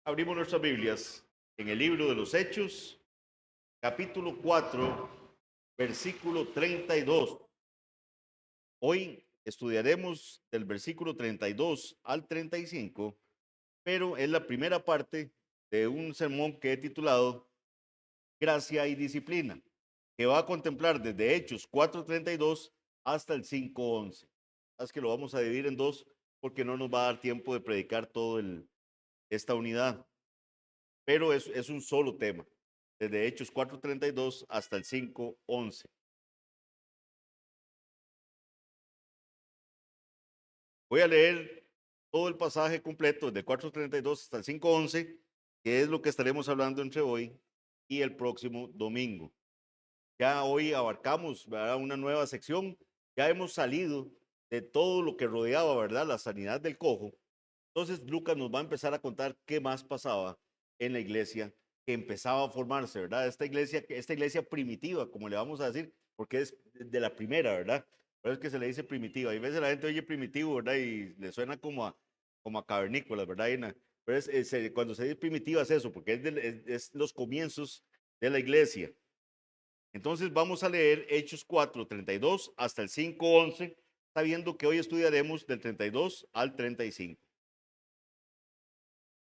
Abrimos nuestras Biblias en el libro de los Hechos, capítulo 4, versículo 32. Hoy estudiaremos del versículo 32 al 35, pero es la primera parte de un sermón que he titulado Gracia y Disciplina, que va a contemplar desde Hechos 4:32 hasta el 5:11. Así que lo vamos a dividir en dos porque no nos va a dar tiempo de predicar toda esta unidad, pero es un solo tema, desde Hechos 4:32 hasta el 5:11. Voy a leer todo el pasaje completo, desde 4:32 hasta el 5:11, que es lo que estaremos hablando entre hoy y el próximo domingo. Ya hoy abarcamos, ¿verdad?, una nueva sección, ya hemos salido de todo lo que rodeaba, ¿verdad?, la sanidad del cojo. Entonces Lucas nos va a empezar a contar qué más pasaba en la iglesia que empezaba a formarse, ¿verdad? Esta iglesia primitiva, como le vamos a decir, porque es de la primera, ¿verdad? Por eso es que se le dice primitiva. Y a veces la gente oye primitivo, ¿verdad? Y le suena como a cavernícolas, ¿verdad? Pero cuando se dice primitiva es eso, porque es los comienzos de la iglesia. Entonces vamos a leer Hechos 4:32 hasta el 5:11, sabiendo que hoy estudiaremos del 32 al 35.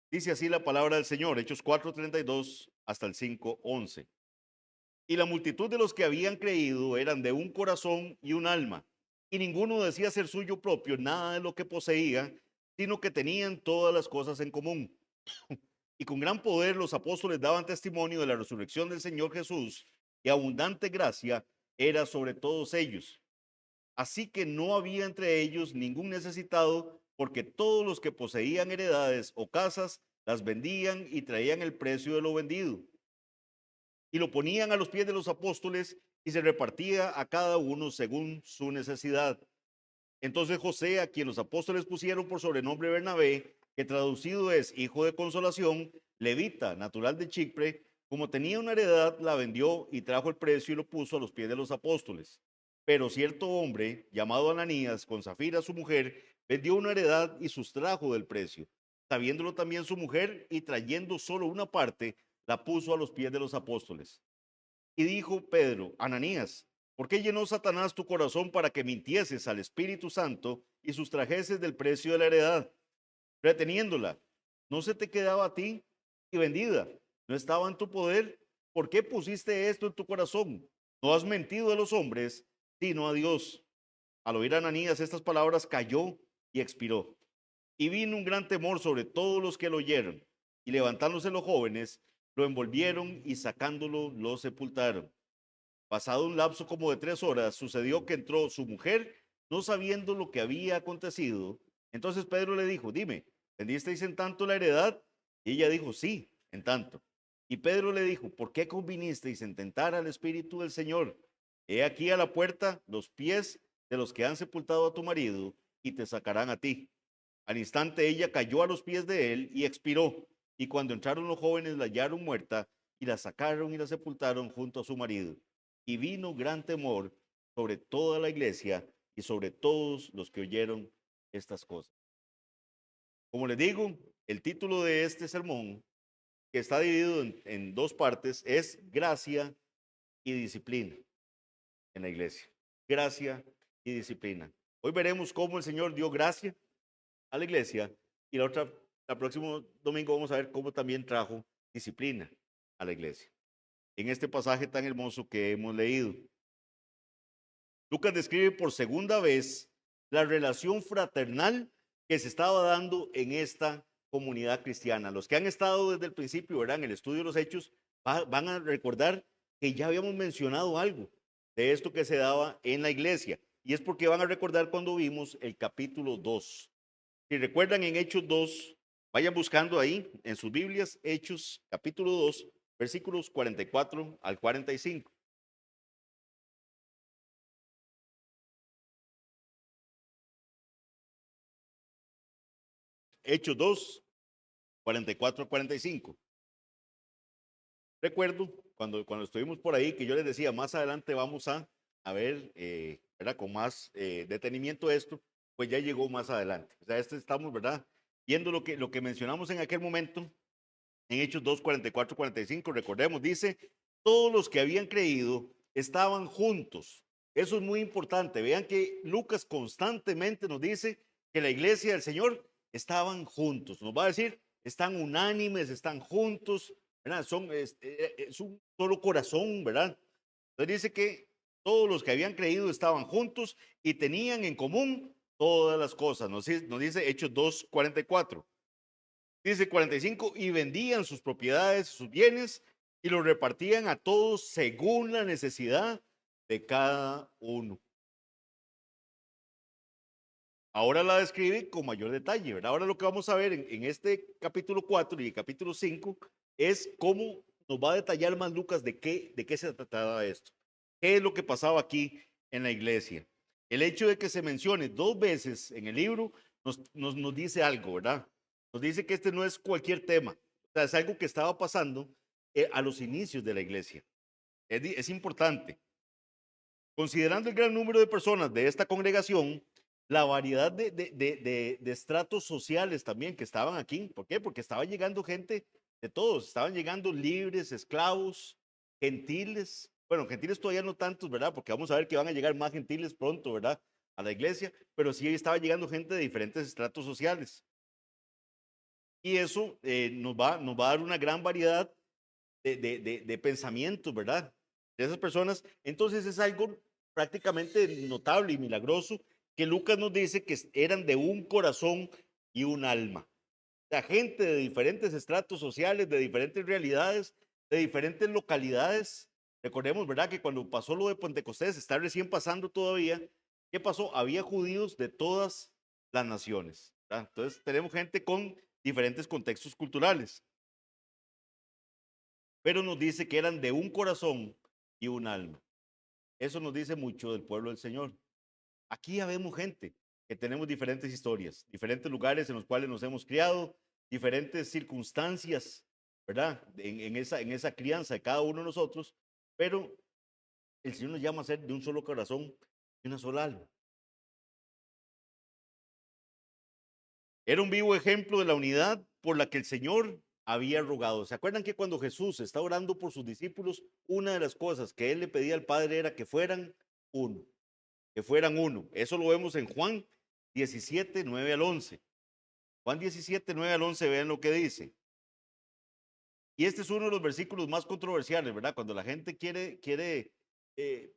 Dice así la palabra del Señor, Hechos 4:32 hasta el 5:11. Y la multitud de los que habían creído eran de un corazón y un alma, y ninguno decía ser suyo propio nada de lo que poseía, sino que tenían todas las cosas en común. Y con gran poder los apóstoles daban testimonio de la resurrección del Señor Jesús, y abundante gracia era sobre todos ellos. Así que no había entre ellos ningún necesitado, porque todos los que poseían heredades o casas las vendían y traían el precio de lo vendido y lo ponían a los pies de los apóstoles, y se repartía a cada uno según su necesidad. Entonces José, a quien los apóstoles pusieron por sobrenombre Bernabé, que traducido es hijo de consolación, levita, natural de Chipre, como tenía una heredad, la vendió y trajo el precio y lo puso a los pies de los apóstoles. Pero cierto hombre, llamado Ananías, con Zafira su mujer, vendió una heredad y sustrajo del precio. Sabiéndolo también su mujer, y trayendo solo una parte, la puso a los pies de los apóstoles. Y dijo Pedro, Ananías, ¿por qué llenó Satanás tu corazón para que mintieses al Espíritu Santo y sustrajeses del precio de la heredad, reteniéndola? ¿No se te quedaba a ti y vendida? ¿No estaba en tu poder? ¿Por qué pusiste esto en tu corazón? No has mentido a los hombres, sino a Dios. Al oír Ananías estas palabras, cayó y expiró. Y vino un gran temor sobre todos los que lo oyeron. Y levantándose los jóvenes, lo envolvieron y sacándolo, lo sepultaron. Pasado un lapso como de 3 horas, sucedió que entró su mujer, no sabiendo lo que había acontecido. Entonces Pedro le dijo, dime, ¿vendisteis en tanto la heredad? Y ella dijo, sí, en tanto. Y Pedro le dijo, ¿por qué convinisteis en tentar al Espíritu del Señor? He aquí a la puerta los pies de los que han sepultado a tu marido, y te sacarán a ti. Al instante ella cayó a los pies de él y expiró. Y cuando entraron los jóvenes la hallaron muerta, y la sacaron y la sepultaron junto a su marido. Y vino gran temor sobre toda la iglesia y sobre todos los que oyeron estas cosas. Como les digo, el título de este sermón, que está dividido en dos partes, es Gracia y Disciplina en la iglesia. Gracia y disciplina. Hoy veremos cómo el Señor dio gracia a la iglesia, y el próximo domingo vamos a ver cómo también trajo disciplina a la iglesia. En este pasaje tan hermoso que hemos leído, Lucas describe por segunda vez la relación fraternal que se estaba dando en esta comunidad cristiana. Los que han estado desde el principio, ¿verdad?, en el estudio de los hechos, van a recordar que ya habíamos mencionado algo de esto que se daba en la iglesia. Y es porque van a recordar cuando vimos el capítulo 2. Si recuerdan, en Hechos 2, vayan buscando ahí en sus Biblias, Hechos capítulo 2, versículos 44 al 45. Hechos 2, 44 al 45. Recuerdo cuando estuvimos por ahí que yo les decía, más adelante vamos a ver, ¿verdad?, con más detenimiento esto, pues ya llegó más adelante. O sea, estamos, ¿verdad?, viendo lo que mencionamos en aquel momento, En Hechos 2, 44, 45, recordemos, dice, todos los que habían creído estaban juntos. Eso es muy importante. Vean que Lucas constantemente nos dice que la iglesia del Señor estaban juntos. Nos va a decir, están unánimes, están juntos, ¿verdad? Es un solo corazón, ¿verdad? Entonces dice que todos los que habían creído estaban juntos y tenían en común todas las cosas. Nos dice Hechos 2, 44. Dice 45, y vendían sus propiedades, sus bienes, y los repartían a todos según la necesidad de cada uno. Ahora la describe con mayor detalle, ¿verdad? Ahora lo que vamos a ver en este capítulo 4 y el capítulo 5 es cómo nos va a detallar más Lucas de qué se trataba esto. ¿Qué es lo que pasaba aquí en la iglesia? El hecho de que se mencione 2 veces en el libro nos dice algo, ¿verdad? Nos dice que este no es cualquier tema, o sea, es algo que estaba pasando a los inicios de la iglesia. Es importante. Considerando el gran número de personas de esta congregación, la variedad de estratos sociales también que estaban aquí. ¿Por qué? Porque estaba llegando gente de todos, estaban llegando libres, esclavos, gentiles. Bueno, gentiles todavía no tantos, ¿verdad? Porque vamos a ver que van a llegar más gentiles pronto, ¿verdad? A la iglesia, pero sí estaba llegando gente de diferentes estratos sociales. Y eso nos va a dar una gran variedad de pensamientos, ¿verdad? De esas personas. Entonces es algo prácticamente notable y milagroso que Lucas nos dice que eran de un corazón y un alma. O sea, gente de diferentes estratos sociales, de diferentes realidades, de diferentes localidades. Recordemos, ¿verdad? Que cuando pasó lo de Pentecostés, está recién pasando todavía. ¿Qué pasó? Había judíos de todas las naciones, ¿verdad? Entonces tenemos gente con diferentes contextos culturales, pero nos dice que eran de un corazón y un alma. Eso nos dice mucho del pueblo del Señor. Aquí ya vemos gente que tenemos diferentes historias, diferentes lugares en los cuales nos hemos criado, diferentes circunstancias, ¿verdad? En esa crianza de cada uno de nosotros, pero el Señor nos llama a ser de un solo corazón y una sola alma. Era un vivo ejemplo de la unidad por la que el Señor había rogado. ¿Se acuerdan que cuando Jesús está orando por sus discípulos, una de las cosas que él le pedía al Padre era que fueran uno, que fueran uno? Eso lo vemos en Juan 17, 9 al 11. Juan 17, 9 al 11, vean lo que dice. Y este es uno de los versículos más controversiales, ¿verdad? Cuando la gente quiere eh,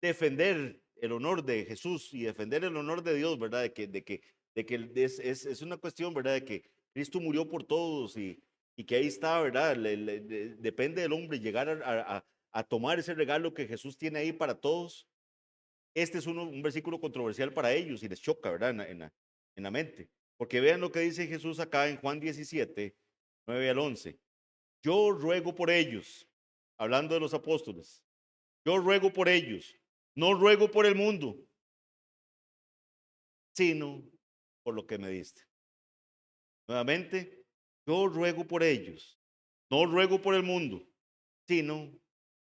defender el honor de Jesús y defender el honor de Dios, ¿verdad? De que es una cuestión, ¿verdad? De que Cristo murió por todos y que ahí está, ¿verdad? Depende del hombre llegar a tomar ese regalo que Jesús tiene ahí para todos. Este es un versículo controversial para ellos y les choca, ¿verdad? En la mente. Porque vean lo que dice Jesús acá en Juan 17, 9 al 11. Yo ruego por ellos, hablando de los apóstoles, yo ruego por ellos, no ruego por el mundo, sino por lo que me diste. Nuevamente, yo ruego por ellos, no ruego por el mundo, sino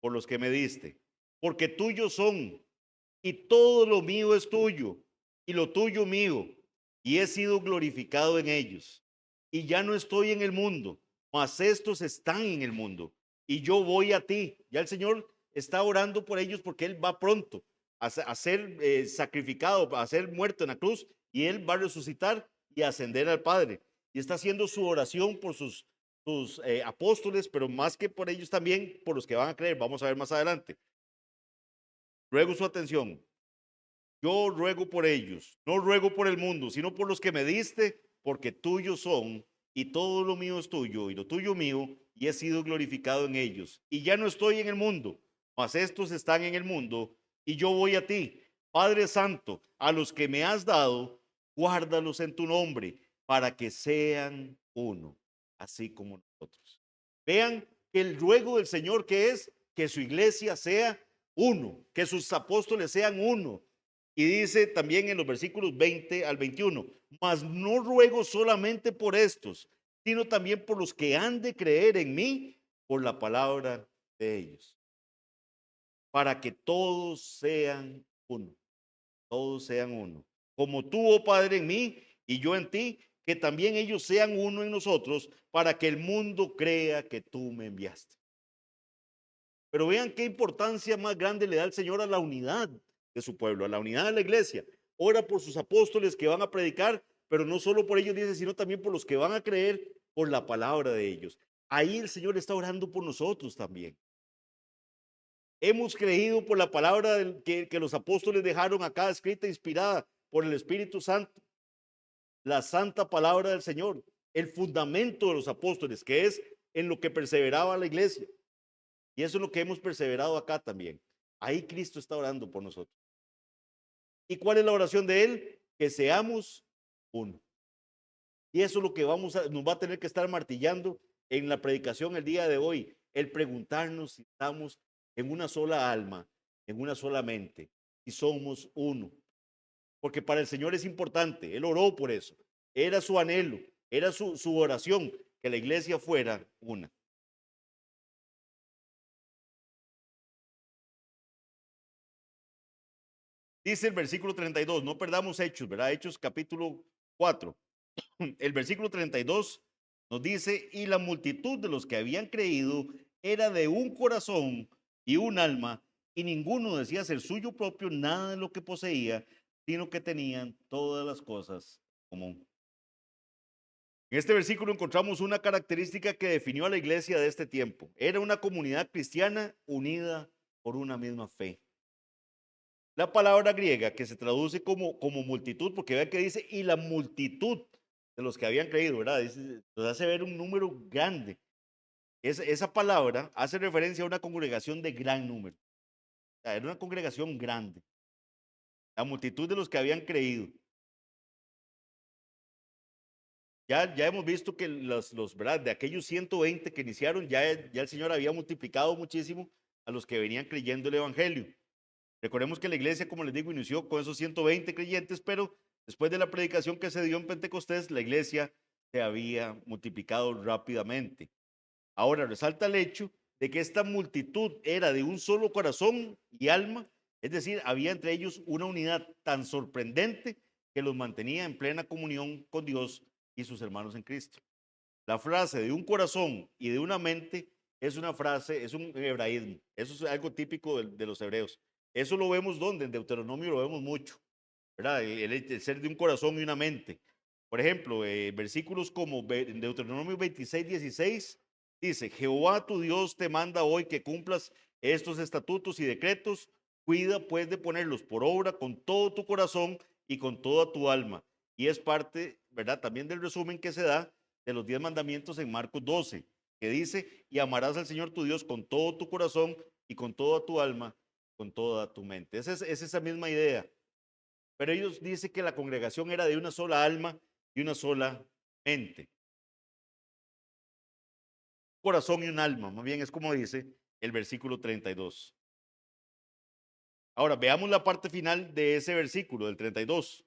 por los que me diste, porque tuyos son, y todo lo mío es tuyo, y lo tuyo mío, y he sido glorificado en ellos. Y ya no estoy en el mundo, mas estos están en el mundo, y yo voy a ti. Ya el Señor está orando por ellos porque Él va pronto a ser sacrificado, a ser muerto en la cruz, y Él va a resucitar y ascender al Padre. Y está haciendo su oración por sus apóstoles, pero más que por ellos también, por los que van a creer. Vamos a ver más adelante. Ruego su atención. Yo ruego por ellos, no ruego por el mundo, sino por los que me diste, porque tuyos son, y todo lo mío es tuyo, y lo tuyo mío, y he sido glorificado en ellos. Y ya no estoy en el mundo, mas estos están en el mundo, y yo voy a ti. Padre Santo, a los que me has dado, guárdalos en tu nombre, para que sean uno, así como nosotros. Vean que el ruego del Señor que es que su iglesia sea uno, que sus apóstoles sean uno. Y dice también en los versículos 20 al 21, mas no ruego solamente por estos, sino también por los que han de creer en mí por la palabra de ellos, para que todos sean uno, como tú, oh Padre, en mí y yo en ti, que también ellos sean uno en nosotros, para que el mundo crea que tú me enviaste. Pero vean qué importancia más grande le da el Señor a la unidad de su pueblo, a la unidad de la iglesia. Ora por sus apóstoles que van a predicar, pero no solo por ellos, dice, sino también por los que van a creer por la palabra de ellos. Ahí el Señor está orando por nosotros también. Hemos creído por la palabra que los apóstoles dejaron acá escrita, inspirada por el Espíritu Santo, la santa palabra del Señor, el fundamento de los apóstoles, que es en lo que perseveraba la iglesia. Y eso es lo que hemos perseverado acá también. Ahí Cristo está orando por nosotros. ¿Y cuál es la oración de Él? Que seamos uno. Y eso es lo que nos va a tener que estar martillando en la predicación el día de hoy. El preguntarnos si estamos en una sola alma, en una sola mente, y somos uno. Porque para el Señor es importante. Él oró por eso. Era su anhelo, era su oración, que la iglesia fuera una. Dice el versículo 32, no perdamos Hechos, ¿verdad? Hechos capítulo 4. El versículo 32 nos dice, y la multitud de los que habían creído era de un corazón y un alma, y ninguno decía ser suyo propio nada de lo que poseía, sino que tenían todas las cosas común. En este versículo encontramos una característica que definió a la iglesia de este tiempo. Era una comunidad cristiana unida por una misma fe. La palabra griega que se traduce como multitud, porque vean que dice, y la multitud de los que habían creído, ¿verdad? Nos hace ver un número grande. Esa palabra hace referencia a una congregación de gran número. O sea, era una congregación grande. La multitud de los que habían creído. Ya hemos visto que ¿verdad? De aquellos 120 que iniciaron, ya el Señor había multiplicado muchísimo a los que venían creyendo el Evangelio. Recordemos que la iglesia, como les digo, inició con esos 120 creyentes, pero después de la predicación que se dio en Pentecostés, la iglesia se había multiplicado rápidamente. Ahora resalta el hecho de que esta multitud era de un solo corazón y alma, es decir, había entre ellos una unidad tan sorprendente que los mantenía en plena comunión con Dios y sus hermanos en Cristo. La frase de un corazón y de una mente es una frase, es un hebraísmo, eso es algo típico de los hebreos. Eso lo vemos donde, en Deuteronomio lo vemos mucho, ¿verdad? El ser de un corazón y una mente. Por ejemplo, versículos como en Deuteronomio 26, 16, dice, Jehová tu Dios te manda hoy que cumplas estos estatutos y decretos, cuida pues de ponerlos por obra con todo tu corazón y con toda tu alma. Y es parte, ¿verdad? También del resumen que se da de los 10 mandamientos en Marcos 12, que dice, y amarás al Señor tu Dios con todo tu corazón y con toda tu alma, con toda tu mente. Es esa misma idea. Pero ellos dicen que la congregación era de una sola alma y una sola mente. Corazón y un alma, más bien es como dice el versículo 32. Ahora, veamos la parte final de ese versículo, del 32.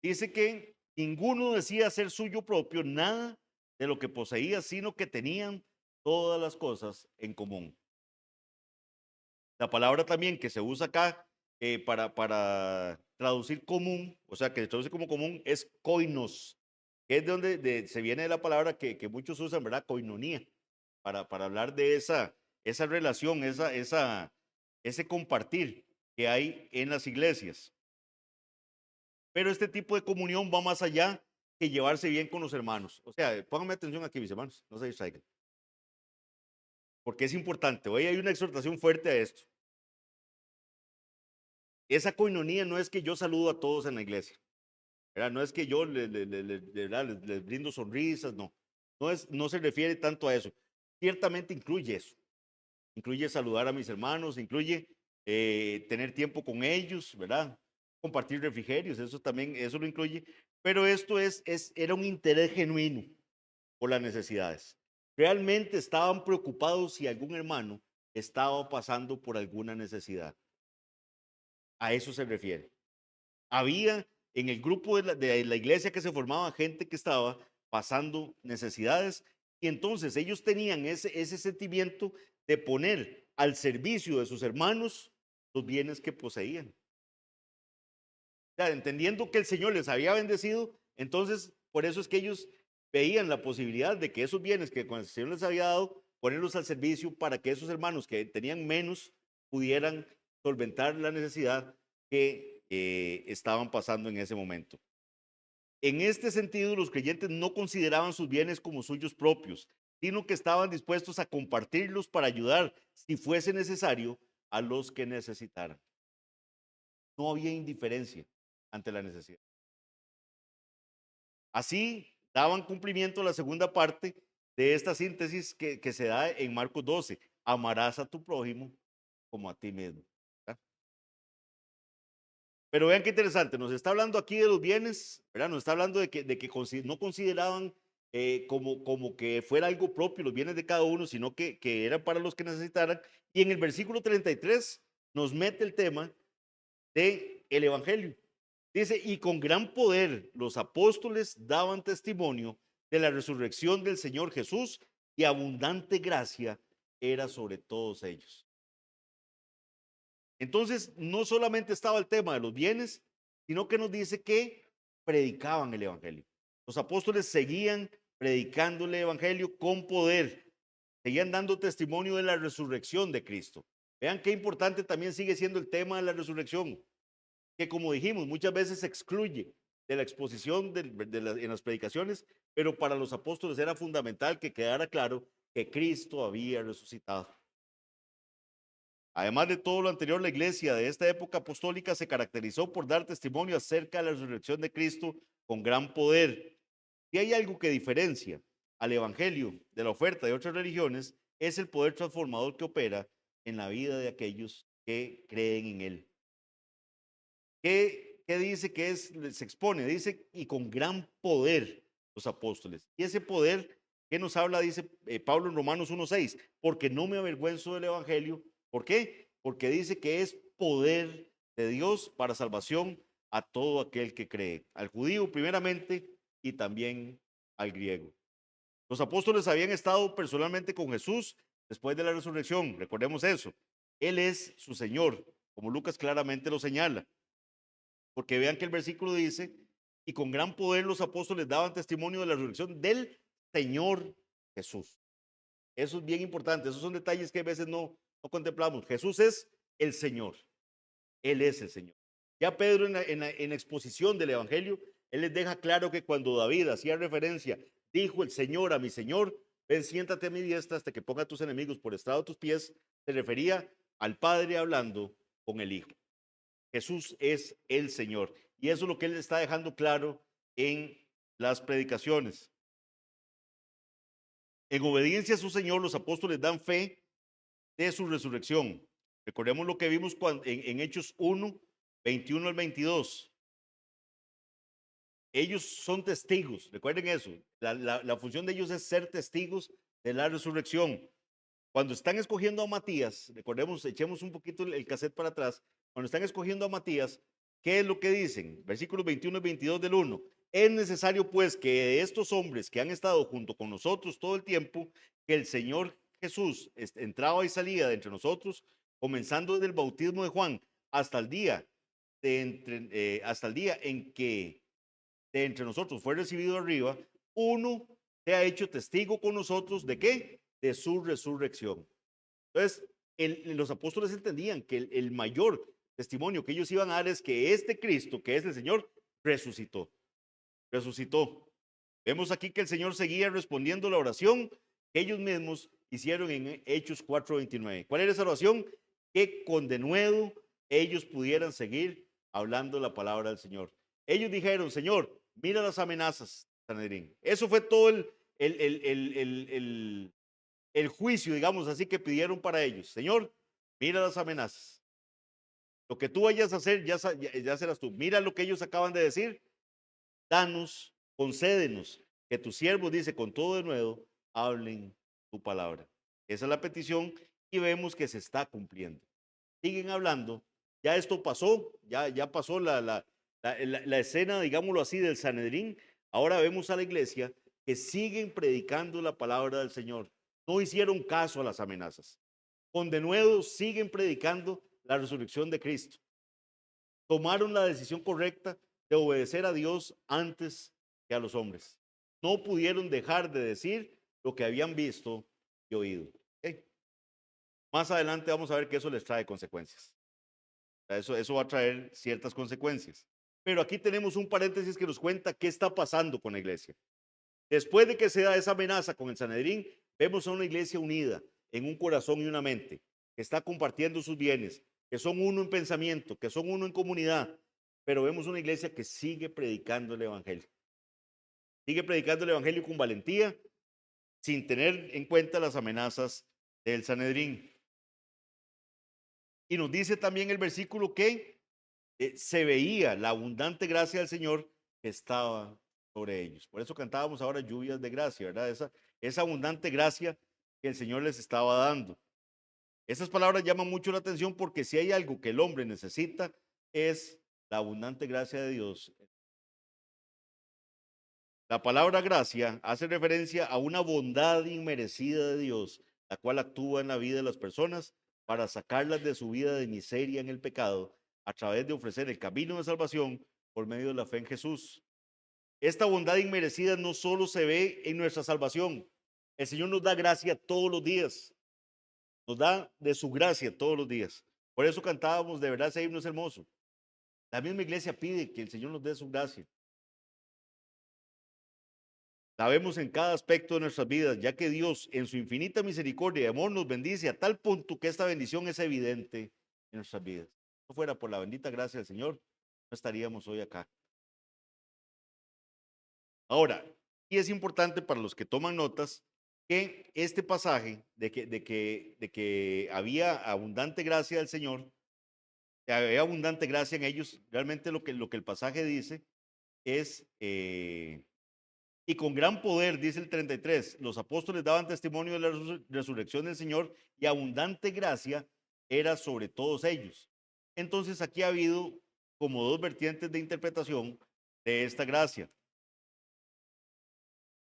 Dice que ninguno decía ser suyo propio nada de lo que poseía, sino que tenían todas las cosas en común. La palabra también que se usa acá para traducir común, o sea, que se traduce como común, es koinos, que es de donde se viene de la palabra que muchos usan, ¿verdad? Koinonía, para hablar de esa relación, ese compartir que hay en las iglesias. Pero este tipo de comunión va más allá que llevarse bien con los hermanos. O sea, pónganme atención aquí, mis hermanos, no se distraigan. Porque es importante. Hoy hay una exhortación fuerte a esto. Esa coinonía no es que yo saludo a todos en la iglesia, ¿verdad? No es que yo les brindo sonrisas, no. No se refiere tanto a eso. Ciertamente incluye eso. Incluye saludar a mis hermanos, incluye tener tiempo con ellos, ¿verdad? Compartir refrigerios, eso también, eso lo incluye. Pero esto era un interés genuino por las necesidades. Realmente estaban preocupados si algún hermano estaba pasando por alguna necesidad. A eso se refiere. Había en el grupo de la iglesia que se formaba gente que estaba pasando necesidades y entonces ellos tenían ese sentimiento de poner al servicio de sus hermanos los bienes que poseían. O sea, entendiendo que el Señor les había bendecido, Entonces, por eso es que ellos veían la posibilidad de que esos bienes que cuando el Señor les había dado, ponerlos al servicio para que esos hermanos que tenían menos pudieran solventar la necesidad que estaban pasando en ese momento. En este sentido, los creyentes no consideraban sus bienes como suyos propios, sino que estaban dispuestos a compartirlos para ayudar, si fuese necesario, a los que necesitaran. No había indiferencia ante la necesidad. Así, daban cumplimiento a la segunda parte de esta síntesis que se da en Marcos 12. Amarás a tu prójimo como a ti mismo. ¿Verdad? Pero vean qué interesante, nos está hablando aquí de los bienes, ¿verdad? Nos está hablando de que no consideraban como que fuera algo propio los bienes de cada uno, sino que eran para los que necesitaran. Y en el versículo 33 nos mete el tema del evangelio. Dice, y con gran poder los apóstoles daban testimonio de la resurrección del Señor Jesús, y abundante gracia era sobre todos ellos. Entonces, no solamente estaba el tema de los bienes, sino que nos dice que predicaban el evangelio. Los apóstoles seguían predicando el evangelio con poder, seguían dando testimonio de la resurrección de Cristo. Vean qué importante también sigue siendo el tema de la resurrección, que como dijimos, muchas veces se excluye de la exposición en las predicaciones, pero para los apóstoles era fundamental que quedara claro que Cristo había resucitado. Además de todo lo anterior, la iglesia de esta época apostólica se caracterizó por dar testimonio acerca de la resurrección de Cristo con gran poder. Si hay algo que diferencia al evangelio de la oferta de otras religiones, es el poder transformador que opera en la vida de aquellos que creen en él. ¿Qué dice que es? Se expone, dice, y con gran poder los apóstoles. Y ese poder, ¿qué nos habla? Dice Pablo en Romanos 1:6, porque no me avergüenzo del evangelio. ¿Por qué? Porque dice que es poder de Dios para salvación a todo aquel que cree, al judío primeramente y también al griego. Los apóstoles habían estado personalmente con Jesús después de la resurrección, recordemos eso. Él es su Señor, como Lucas claramente lo señala. Porque vean que el versículo dice, y con gran poder los apóstoles daban testimonio de la resurrección del Señor Jesús. Eso es bien importante, esos son detalles que a veces no contemplamos. Jesús es el Señor, Él es el Señor. Ya Pedro en la exposición del Evangelio, él les deja claro que cuando David hacía referencia, dijo el Señor a mi Señor, ven, siéntate a mi diestra hasta que ponga a tus enemigos por estrado de tus pies, se refería al Padre hablando con el Hijo. Jesús es el Señor. Y eso es lo que él está dejando claro en las predicaciones. En obediencia a su Señor, los apóstoles dan fe de su resurrección. Recordemos lo que vimos en Hechos 1, 21 al 22. Ellos son testigos, recuerden eso. La función de ellos es ser testigos de la resurrección. Cuando están escogiendo a Matías, recordemos, echemos un poquito el cassette para atrás. Cuando están escogiendo a Matías, ¿qué es lo que dicen? Versículos 21 y 22 del 1. Es necesario pues que de estos hombres que han estado junto con nosotros todo el tiempo, que el Señor Jesús entraba y salía de entre nosotros, comenzando desde el bautismo de Juan hasta el día, hasta el día en que de entre nosotros fue recibido arriba, uno se ha hecho testigo con nosotros de qué? De su resurrección. Entonces, los apóstoles entendían que el mayor testimonio que ellos iban a dar es que este Cristo, que es el Señor, resucitó. Resucitó. Vemos aquí que el Señor seguía respondiendo la oración que ellos mismos hicieron en Hechos 4:29. ¿Cuál era esa oración? Que con denuedo ellos pudieran seguir hablando la palabra del Señor. Ellos dijeron, Señor, mira las amenazas, Sanedrín. Eso fue todo el juicio, digamos así, que pidieron para ellos. Señor, mira las amenazas. Lo que tú vayas a hacer, ya serás tú. Mira lo que ellos acaban de decir. Danos, concédenos, que tus siervos, dice, con todo de nuevo, hablen tu palabra. Esa es la petición y vemos que se está cumpliendo. Siguen hablando. Ya esto pasó, ya pasó la escena, digámoslo así, del Sanedrín. Ahora vemos a la iglesia que siguen predicando la palabra del Señor. No hicieron caso a las amenazas. Con denuedo siguen predicando la resurrección de Cristo. Tomaron la decisión correcta de obedecer a Dios antes que a los hombres. No pudieron dejar de decir lo que habían visto y oído. ¿Ok? Más adelante vamos a ver que eso les trae consecuencias. Eso va a traer ciertas consecuencias. Pero aquí tenemos un paréntesis que nos cuenta qué está pasando con la iglesia. Después de que se da esa amenaza con el Sanedrín, vemos a una iglesia unida en un corazón y una mente, que está compartiendo sus bienes, que son uno en pensamiento, que son uno en comunidad, pero vemos una iglesia que sigue predicando el evangelio. Sigue predicando el evangelio con valentía, sin tener en cuenta las amenazas del Sanedrín. Y nos dice también el versículo que se veía la abundante gracia del Señor que estaba sobre ellos. Por eso cantábamos ahora lluvias de gracia, ¿verdad? Esa abundante gracia que el Señor les estaba dando. Esas palabras llaman mucho la atención porque si hay algo que el hombre necesita es la abundante gracia de Dios. La palabra gracia hace referencia a una bondad inmerecida de Dios, la cual actúa en la vida de las personas para sacarlas de su vida de miseria en el pecado a través de ofrecer el camino de salvación por medio de la fe en Jesús. Esta bondad inmerecida no solo se ve en nuestra salvación, el Señor nos da gracia todos los días, nos da de su gracia todos los días. Por eso cantábamos, de verdad ese himno es hermoso. La misma iglesia pide que el Señor nos dé su gracia. La vemos en cada aspecto de nuestras vidas, ya que Dios en su infinita misericordia y amor nos bendice a tal punto que esta bendición es evidente en nuestras vidas. Si no fuera por la bendita gracia del Señor, no estaríamos hoy acá. Ahora, y es importante para los que toman notas que este pasaje de que había abundante gracia del Señor, que había abundante gracia en ellos, realmente lo que el pasaje dice es, y con gran poder, dice el 33, los apóstoles daban testimonio de la resurrección del Señor y abundante gracia era sobre todos ellos. Entonces aquí ha habido como dos vertientes de interpretación de esta gracia.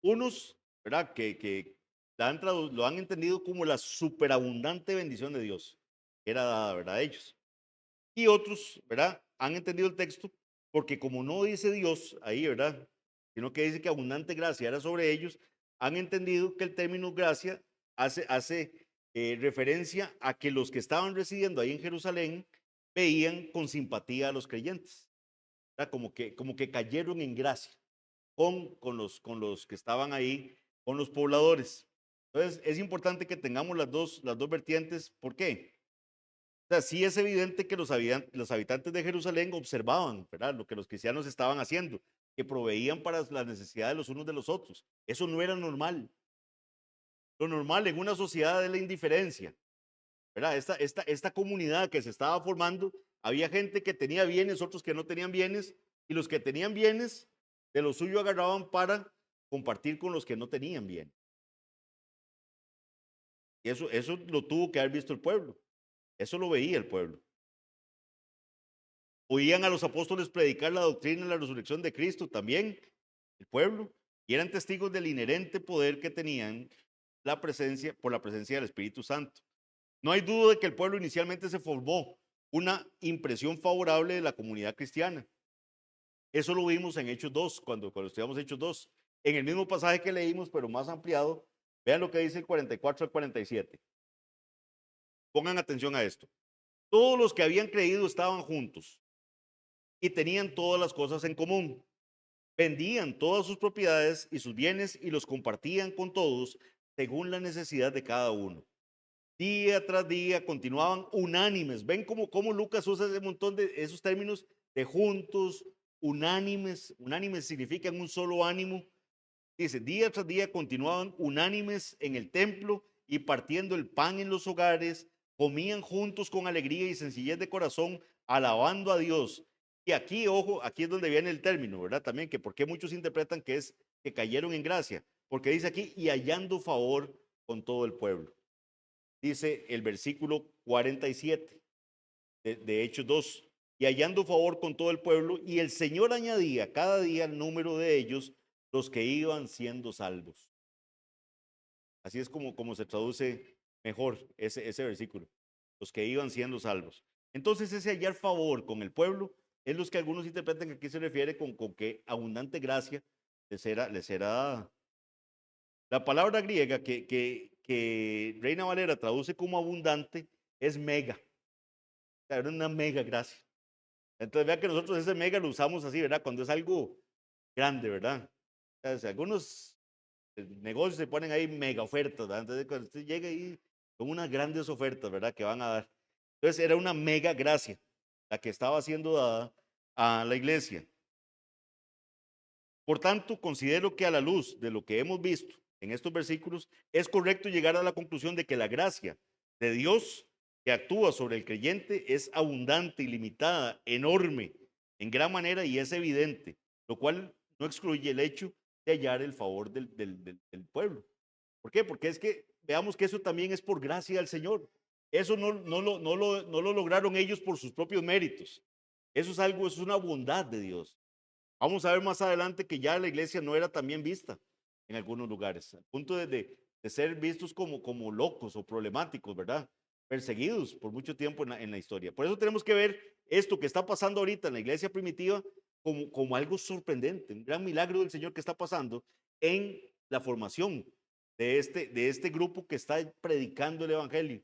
Unos, ¿verdad? Que lo han entendido como la superabundante bendición de Dios, que era dada, ¿verdad? A ellos. Y otros, ¿verdad? Han entendido el texto porque como no dice Dios ahí, ¿verdad? Sino que dice que abundante gracia era sobre ellos, han entendido que el término gracia hace referencia a que los que estaban residiendo ahí en Jerusalén veían con simpatía a los creyentes, ¿verdad? Como que cayeron en gracia con los que estaban ahí, con los pobladores. Entonces, es importante que tengamos las dos vertientes. ¿Por qué? O sea, sí es evidente que los habitantes de Jerusalén observaban, ¿verdad? Lo que los cristianos estaban haciendo, que proveían para las necesidades los unos de los otros. Eso no era normal. Lo normal en una sociedad es la indiferencia, ¿verdad? Esta comunidad que se estaba formando, había gente que tenía bienes, otros que no tenían bienes, y los que tenían bienes, de lo suyo agarraban para compartir con los que no tenían bien. Y eso lo tuvo que haber visto el pueblo. Eso lo veía el pueblo. Oían a los apóstoles predicar la doctrina de la resurrección de Cristo también, el pueblo, y eran testigos del inherente poder que tenían por la presencia del Espíritu Santo. No hay duda de que el pueblo inicialmente se formó una impresión favorable de la comunidad cristiana. Eso lo vimos en Hechos 2, cuando estudiamos Hechos 2. En el mismo pasaje que leímos, pero más ampliado, vean lo que dice el 44 al 47. Pongan atención a esto. Todos los que habían creído estaban juntos y tenían todas las cosas en común. Vendían todas sus propiedades y sus bienes y los compartían con todos según la necesidad de cada uno. Día tras día continuaban unánimes. ¿Ven cómo Lucas usa ese montón de esos términos de juntos, unánimes? Unánimes significan un solo ánimo. Dice, día tras día continuaban unánimes en el templo y partiendo el pan en los hogares, comían juntos con alegría y sencillez de corazón, alabando a Dios. Y aquí, ojo, aquí es donde viene el término, ¿verdad? También que por qué muchos interpretan que es que cayeron en gracia, porque dice aquí, y hallando favor con todo el pueblo. Dice el versículo 47 de Hechos 2, y hallando favor con todo el pueblo, y el Señor añadía cada día el número de ellos, los que iban siendo salvos. Así es como se traduce mejor ese versículo, los que iban siendo salvos. Entonces ese hallar favor con el pueblo es los que algunos interpretan que aquí se refiere con que abundante gracia les era dada. La palabra griega que Reina Valera traduce como abundante es mega. O sea, era una mega gracia. Entonces vea que nosotros ese mega lo usamos así, ¿verdad? Cuando es algo grande, ¿verdad? O sea, algunos negocios se ponen ahí mega ofertas, ¿verdad? Entonces cuando usted llega ahí con unas grandes ofertas, ¿verdad? Que van a dar. Entonces era una mega gracia la que estaba siendo dada a la iglesia. Por tanto, considero que a la luz de lo que hemos visto en estos versículos, es correcto llegar a la conclusión de que la gracia de Dios que actúa sobre el creyente es abundante, ilimitada, enorme, en gran manera y es evidente, lo cual no excluye el hecho de hallar el favor del pueblo. ¿Por qué? Porque es que veamos que eso también es por gracia del Señor. Eso no lo lograron ellos por sus propios méritos. Eso es algo, eso es una bondad de Dios. Vamos a ver más adelante que ya la iglesia no era tan bien vista en algunos lugares, al punto de ser vistos como locos o problemáticos, ¿verdad? Perseguidos por mucho tiempo en la historia. Por eso tenemos que ver esto que está pasando ahorita en la iglesia primitiva como algo sorprendente, un gran milagro del Señor que está pasando en la formación de este grupo que está predicando el Evangelio.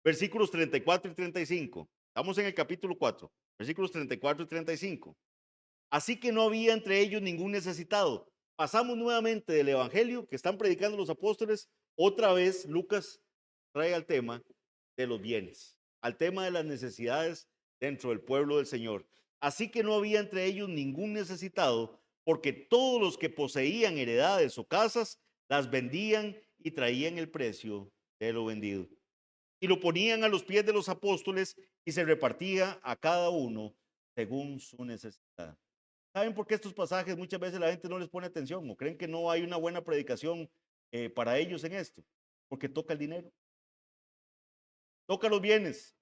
Versículos 34 y 35. Estamos en el capítulo 4, versículos 34 y 35. Así que no había entre ellos ningún necesitado. Pasamos nuevamente del evangelio que están predicando los apóstoles. Otra vez Lucas trae al tema de los bienes, al tema de las necesidades dentro del pueblo del Señor. Así que no había entre ellos ningún necesitado, porque todos los que poseían heredades o casas las vendían y traían el precio de lo vendido. Y lo ponían a los pies de los apóstoles y se repartía a cada uno según su necesidad. ¿Saben por qué estos pasajes muchas veces la gente no les pone atención o creen que no hay una buena predicación para ellos en esto? Porque toca el dinero, toca los bienes.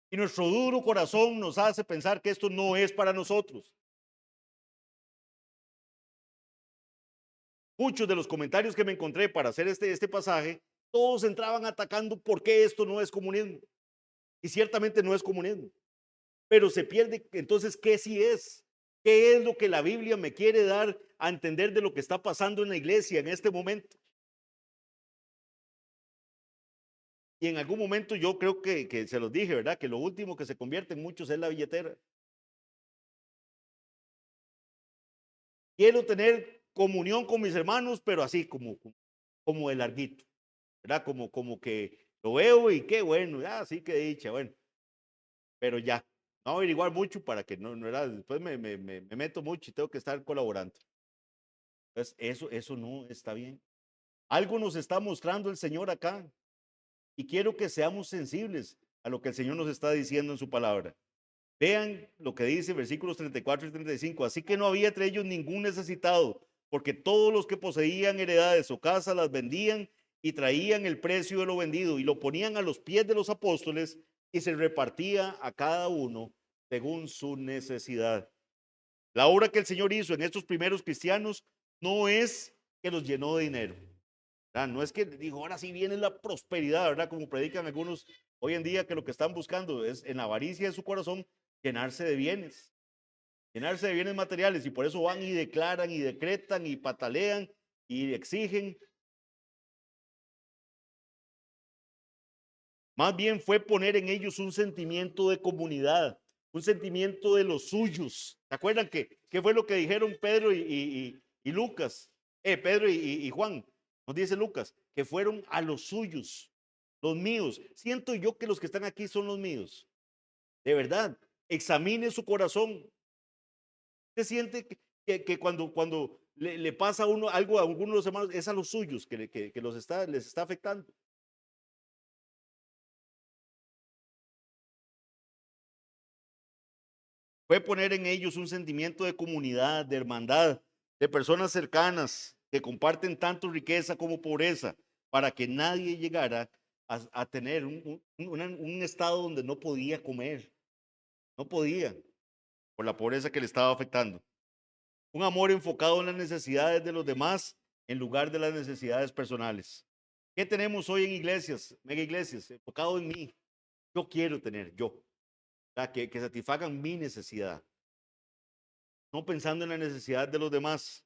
Y nuestro duro corazón nos hace pensar que esto no es para nosotros. Muchos de los comentarios que me encontré para hacer este pasaje, todos entraban atacando por qué esto no es comunismo. Y ciertamente no es comunismo. Pero se pierde entonces qué sí es. ¿Qué es lo que la Biblia me quiere dar a entender de lo que está pasando en la iglesia en este momento? Y en algún momento yo creo que se los dije, ¿verdad? Que lo último que se convierte en muchos es la billetera. Quiero tener comunión con mis hermanos, pero así como de larguito, ¿verdad? Como que lo veo y qué bueno, ya, sí que dicha, bueno, pero ya. No averiguar mucho para que no era, después me meto mucho y tengo que estar colaborando. Entonces, eso no está bien. Algo nos está mostrando el Señor acá y quiero que seamos sensibles a lo que el Señor nos está diciendo en su palabra. Vean lo que dice versículos 34 y 35. Así que no había entre ellos ningún necesitado, porque todos los que poseían heredades o casas las vendían y traían el precio de lo vendido y lo ponían a los pies de los apóstoles y se repartía a cada uno según su necesidad. La obra que el Señor hizo en estos primeros cristianos no es que los llenó de dinero. ¿Verdad? No es que dijo, ahora sí viene la prosperidad, ¿verdad? Como predican algunos hoy en día que lo que están buscando es en la avaricia de su corazón llenarse de bienes materiales y por eso van y declaran y decretan y patalean y exigen. Más bien fue poner en ellos un sentimiento de comunidad, un sentimiento de los suyos. ¿Se acuerdan qué fue lo que dijeron Pedro y Lucas? Pedro y Juan, nos dice Lucas, que fueron a los suyos, los míos. Siento yo que los que están aquí son los míos. De verdad, examine su corazón. Se siente que cuando le pasa a uno algo a algunos de los hermanos, es a los suyos que les está afectando. Fue poner en ellos un sentimiento de comunidad, de hermandad, de personas cercanas que comparten tanto riqueza como pobreza, para que nadie llegara a tener un estado donde no podía comer, no podía, por la pobreza que le estaba afectando. Un amor enfocado en las necesidades de los demás en lugar de las necesidades personales. ¿Qué tenemos hoy en iglesias, mega iglesias? Enfocado en mí. Yo quiero tener, yo, que satisfagan mi necesidad. no pensando en la necesidad de los demás.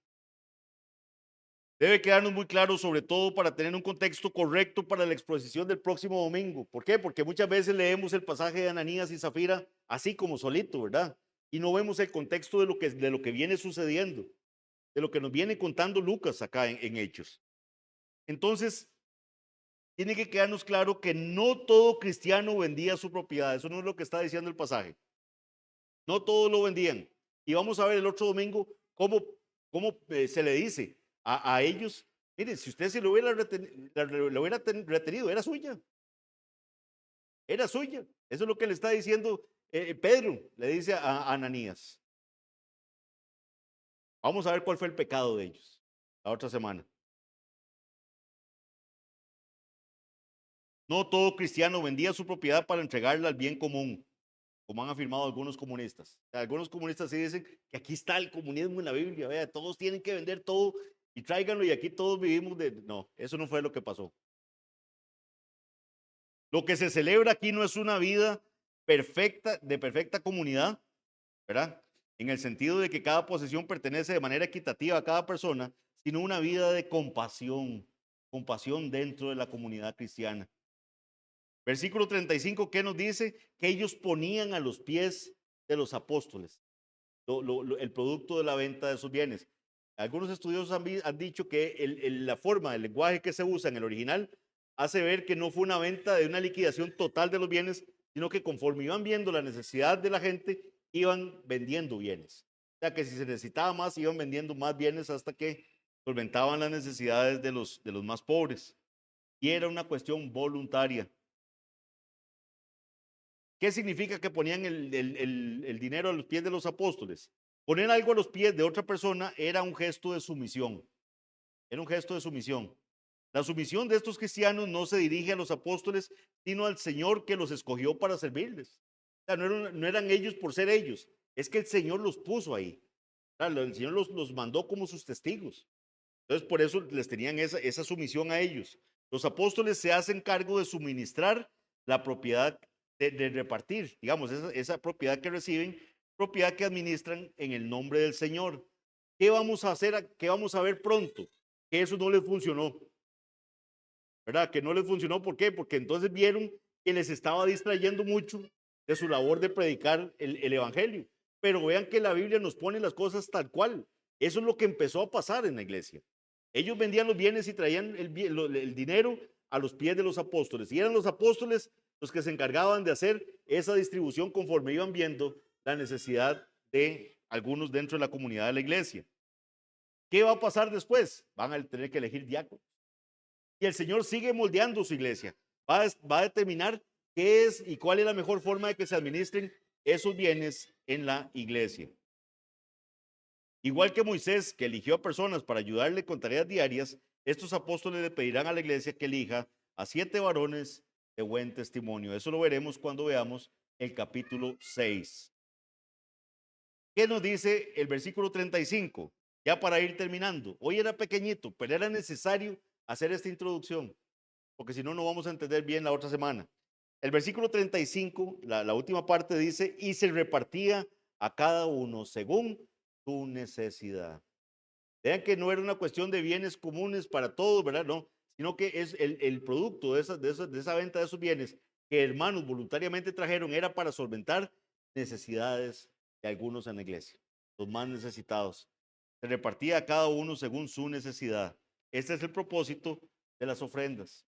Debe quedarnos muy claro, sobre todo para tener un contexto correcto para la exposición del próximo domingo. ¿Por qué? Porque muchas veces leemos el pasaje de Ananías y Zafira así como solito, ¿verdad? Y no vemos el contexto de lo que viene sucediendo, de lo que nos viene contando Lucas acá en Hechos. Entonces, tiene que quedarnos claro que no todo cristiano vendía su propiedad. Eso no es lo que está diciendo el pasaje. No todos lo vendían. Y vamos a ver el otro domingo cómo se le dice a ellos, miren, si usted se lo hubiera retenido, era suya. Era suya. Eso es lo que le está diciendo Pedro, le dice a Ananías. Vamos a ver cuál fue el pecado de ellos la otra semana. No todo cristiano vendía su propiedad para entregarla al bien común, como han afirmado algunos comunistas. O sea, algunos comunistas sí dicen que aquí está el comunismo en la Biblia, vea, todos tienen que vender todo y tráiganlo y aquí todos vivimos de... No, eso no fue lo que pasó. Lo que se celebra aquí no es una vida perfecta, de perfecta comunidad, ¿verdad? En el sentido de que cada posesión pertenece de manera equitativa a cada persona, sino una vida de compasión, compasión dentro de la comunidad cristiana. Versículo 35, ¿qué nos dice? Que ellos ponían a los pies de los apóstoles el producto de la venta de sus bienes. Algunos estudiosos han dicho que la forma, el lenguaje que se usa en el original hace ver que no fue una venta de una liquidación total de los bienes, sino que conforme iban viendo la necesidad de la gente, iban vendiendo bienes. O sea, que si se necesitaba más, iban vendiendo más bienes hasta que solventaban las necesidades de los más pobres. Y era una cuestión voluntaria. ¿Qué significa que ponían el dinero a los pies de los apóstoles? Poner algo a los pies de otra persona era un gesto de sumisión. Era un gesto de sumisión. La sumisión de estos cristianos no se dirige a los apóstoles, sino al Señor que los escogió para servirles. O sea, no eran ellos por ser ellos, es que el Señor los puso ahí. Claro, el Señor los mandó como sus testigos. Entonces, por eso les tenían esa sumisión a ellos. Los apóstoles se hacen cargo de suministrar la propiedad, de repartir, digamos, esa propiedad que reciben, propiedad que administran en el nombre del Señor. ¿Qué vamos a hacer? ¿Qué vamos a ver pronto? Que eso no les funcionó, ¿verdad? Que no les funcionó, ¿por qué? Porque entonces vieron que les estaba distrayendo mucho de su labor de predicar el evangelio. Pero vean que la Biblia nos pone las cosas tal cual. Eso es lo que empezó a pasar en la iglesia. Ellos vendían los bienes y traían el dinero a los pies de los apóstoles. Y eran los apóstoles los que se encargaban de hacer esa distribución conforme iban viendo la necesidad de algunos dentro de la comunidad de la iglesia. ¿Qué va a pasar después? Van a tener que elegir diáconos. Y el Señor sigue moldeando su iglesia. Va a determinar qué es y cuál es la mejor forma de que se administren esos bienes en la iglesia. Igual que Moisés, que eligió a personas para ayudarle con tareas diarias, estos apóstoles le pedirán a la iglesia que elija a 7 varones de buen testimonio. Eso lo veremos cuando veamos el capítulo 6. ¿Qué nos dice el versículo 35? Ya para ir terminando. Hoy era pequeñito, pero era necesario hacer esta introducción, porque si no, no vamos a entender bien la otra semana. El versículo 35, la última parte dice, y se repartía a cada uno según su necesidad. Vean que no era una cuestión de bienes comunes para todos, ¿verdad? No, sino que es el producto de esa venta de esos bienes que hermanos voluntariamente trajeron era para solventar necesidades de algunos en la iglesia, los más necesitados. Se repartía a cada uno según su necesidad. Este es el propósito de las ofrendas.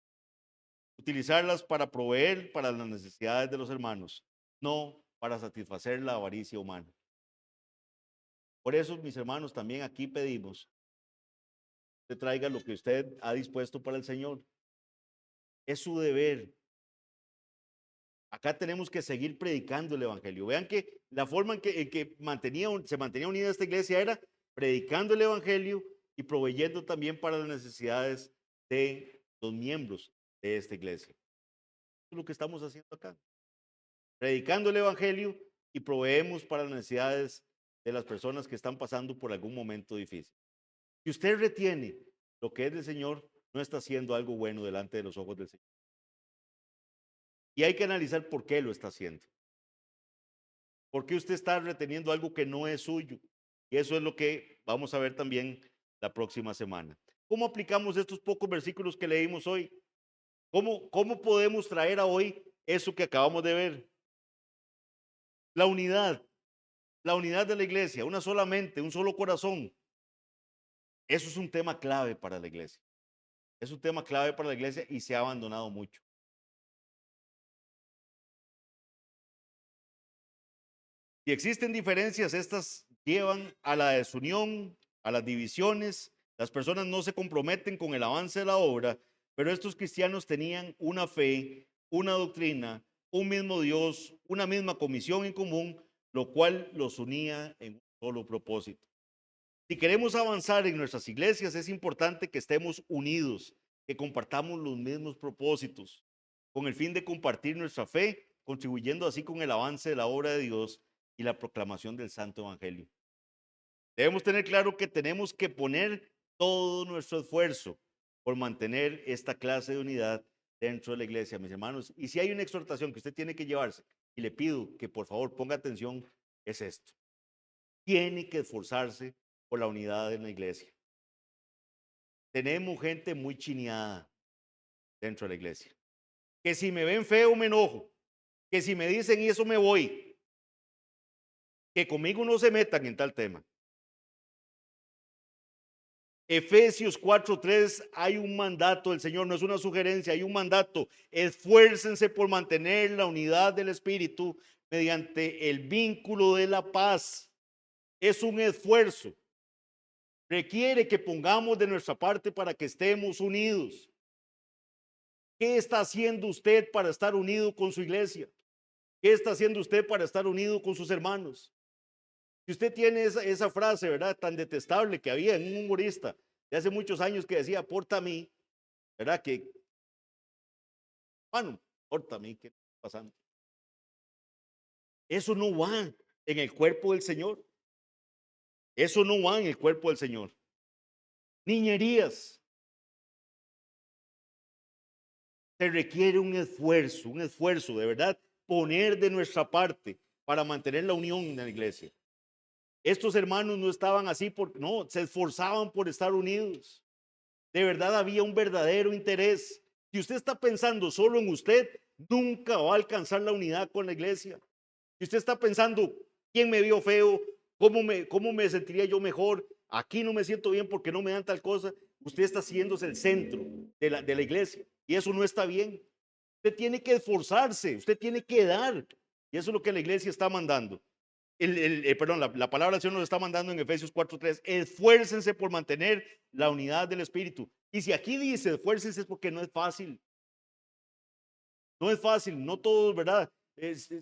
Utilizarlas para proveer para las necesidades de los hermanos, no para satisfacer la avaricia humana. Por eso, mis hermanos, también aquí pedimos que traiga lo que usted ha dispuesto para el Señor. Es su deber. Acá tenemos que seguir predicando el Evangelio. Vean que la forma en que se mantenía unida esta iglesia era predicando el Evangelio y proveyendo también para las necesidades de los miembros de esta iglesia. Eso es lo que estamos haciendo acá. Predicando el Evangelio y proveemos para las necesidades de las personas que están pasando por algún momento difícil. Si usted retiene lo que es del Señor, no está haciendo algo bueno delante de los ojos del Señor. Y hay que analizar por qué lo está haciendo. ¿Por qué usted está reteniendo algo que no es suyo? Y eso es lo que vamos a ver también la próxima semana. ¿Cómo aplicamos estos pocos versículos que leímos hoy? ¿Cómo podemos traer a hoy eso que acabamos de ver? La unidad, la unidad de la iglesia, una sola mente, un solo corazón. Eso es un tema clave para la iglesia. Es un tema clave para la iglesia y se ha abandonado mucho. Si existen diferencias, estas llevan a la desunión, a las divisiones. Las personas no se comprometen con el avance de la obra, pero estos cristianos tenían una fe, una doctrina, un mismo Dios, una misma comisión en común, lo cual los unía en un solo propósito. Si queremos avanzar en nuestras iglesias, es importante que estemos unidos, que compartamos los mismos propósitos, con el fin de compartir nuestra fe, contribuyendo así con el avance de la obra de Dios y la proclamación del Santo Evangelio. Debemos tener claro que tenemos que poner todo nuestro esfuerzo por mantener esta clase de unidad dentro de la iglesia, mis hermanos. Y si hay una exhortación que usted tiene que llevarse, y le pido que por favor ponga atención, es esto. Tiene que esforzarse por la unidad en la iglesia. Tenemos gente muy chineada dentro de la iglesia. Que si me ven feo me enojo. Que si me dicen y eso me voy. Que conmigo no se metan en tal tema. Efesios 4:3 hay un mandato del Señor, no es una sugerencia, hay un mandato. Esfuércense por mantener la unidad del Espíritu mediante el vínculo de la paz. Es un esfuerzo. Requiere que pongamos de nuestra parte para que estemos unidos. ¿Qué está haciendo usted para estar unido con su iglesia? ¿Qué está haciendo usted para estar unido con sus hermanos? Si usted tiene esa frase, ¿verdad? Tan detestable que había en un humorista de hace muchos años que decía, porta a mí, ¿verdad? Que, bueno, porta a mí, ¿qué está pasando? Eso no va en el cuerpo del Señor. Eso no va en el cuerpo del Señor. Niñerías. Se requiere un esfuerzo, de verdad, poner de nuestra parte para mantener la unión en la iglesia. Estos hermanos no estaban así porque no, se esforzaban por estar unidos. De verdad había un verdadero interés. Si usted está pensando solo en usted, nunca va a alcanzar la unidad con la iglesia. Si usted está pensando, ¿quién me vio feo? ¿Cómo me sentiría yo mejor? Aquí no me siento bien porque no me dan tal cosa. Usted está haciéndose el centro de la iglesia y eso no está bien. Usted tiene que esforzarse, usted tiene que dar. Y eso es lo que la iglesia está mandando. Perdón, la palabra del Señor nos está mandando en Efesios 4:3. Esfuércense por mantener la unidad del Espíritu. Y si aquí dice esfuércense es porque no es fácil. No es fácil, no todos, ¿verdad?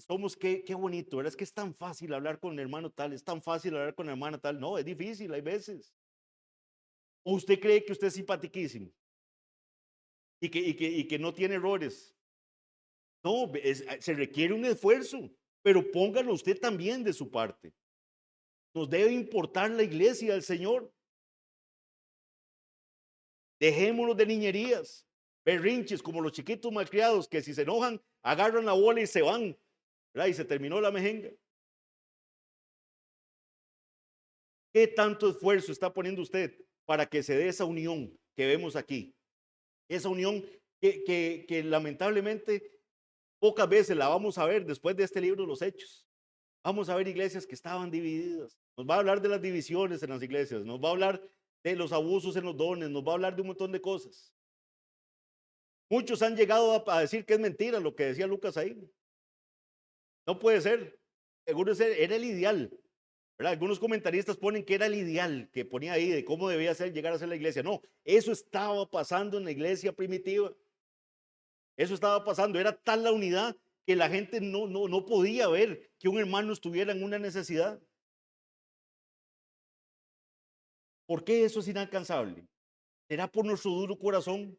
Somos qué bonito, ¿verdad? Es que es tan fácil hablar con el hermano tal, es tan fácil hablar con la hermana tal. No, es difícil, hay veces. ¿O usted cree que usted es simpatiquísimo y que no tiene errores? No, se requiere un esfuerzo, pero póngalo usted también de su parte. Nos debe importar la iglesia del Señor. Dejémonos de niñerías, berrinches como los chiquitos malcriados que si se enojan, agarran la bola y se van, ¿verdad? Y se terminó la mejenga. ¿Qué tanto esfuerzo está poniendo usted para que se dé esa unión que vemos aquí? Esa unión que lamentablemente pocas veces la vamos a ver después de este libro, Los Hechos. Vamos a ver iglesias que estaban divididas. Nos va a hablar de las divisiones en las iglesias, nos va a hablar de los abusos en los dones, nos va a hablar de un montón de cosas. Muchos han llegado a decir que es mentira lo que decía Lucas ahí. No puede ser. Seguro era el ideal. ¿Verdad? Algunos comentaristas ponen que era el ideal que ponía ahí de cómo debía ser llegar a ser la iglesia. No, eso estaba pasando en la iglesia primitiva. Eso estaba pasando. Era tal la unidad que la gente no podía ver que un hermano estuviera en una necesidad. ¿Por qué eso es inalcanzable? ¿Será por nuestro duro corazón?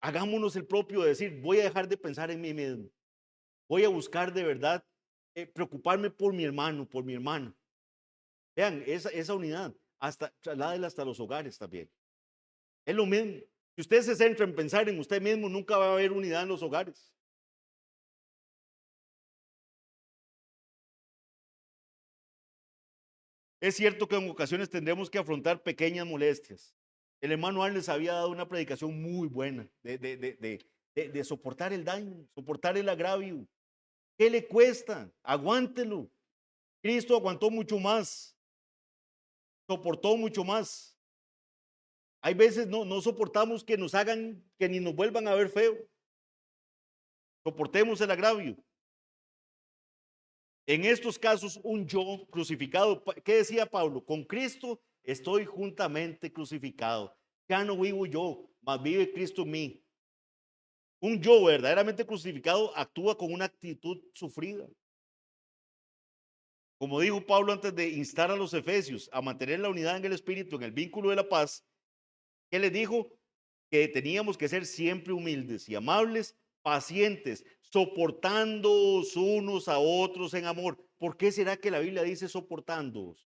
Hagámonos el propio de decir, voy a dejar de pensar en mí mismo. Voy a buscar de verdad preocuparme por mi hermano, por mi hermana. Vean, esa unidad, trasládela hasta los hogares también. Es lo mismo. Si usted se centra en pensar en usted mismo, nunca va a haber unidad en los hogares. Es cierto que en ocasiones tendremos que afrontar pequeñas molestias. El hermano Arles había dado una predicación muy buena de soportar el daño, soportar el agravio. ¿Qué le cuesta? Aguántelo. Cristo aguantó mucho más, soportó mucho más. Hay veces no soportamos que nos hagan, que ni nos vuelvan a ver feo. Soportemos el agravio. En estos casos, un yo crucificado, ¿qué decía Pablo? Con Cristo estoy juntamente crucificado. Ya no vivo yo, mas vive Cristo en mí. Un yo verdaderamente crucificado actúa con una actitud sufrida. Como dijo Pablo antes de instar a los efesios a mantener la unidad en el espíritu, en el vínculo de la paz, ¿qué les dijo? Que teníamos que ser siempre humildes y amables, pacientes, soportándoos unos a otros en amor. ¿Por qué será que la Biblia dice soportándoos?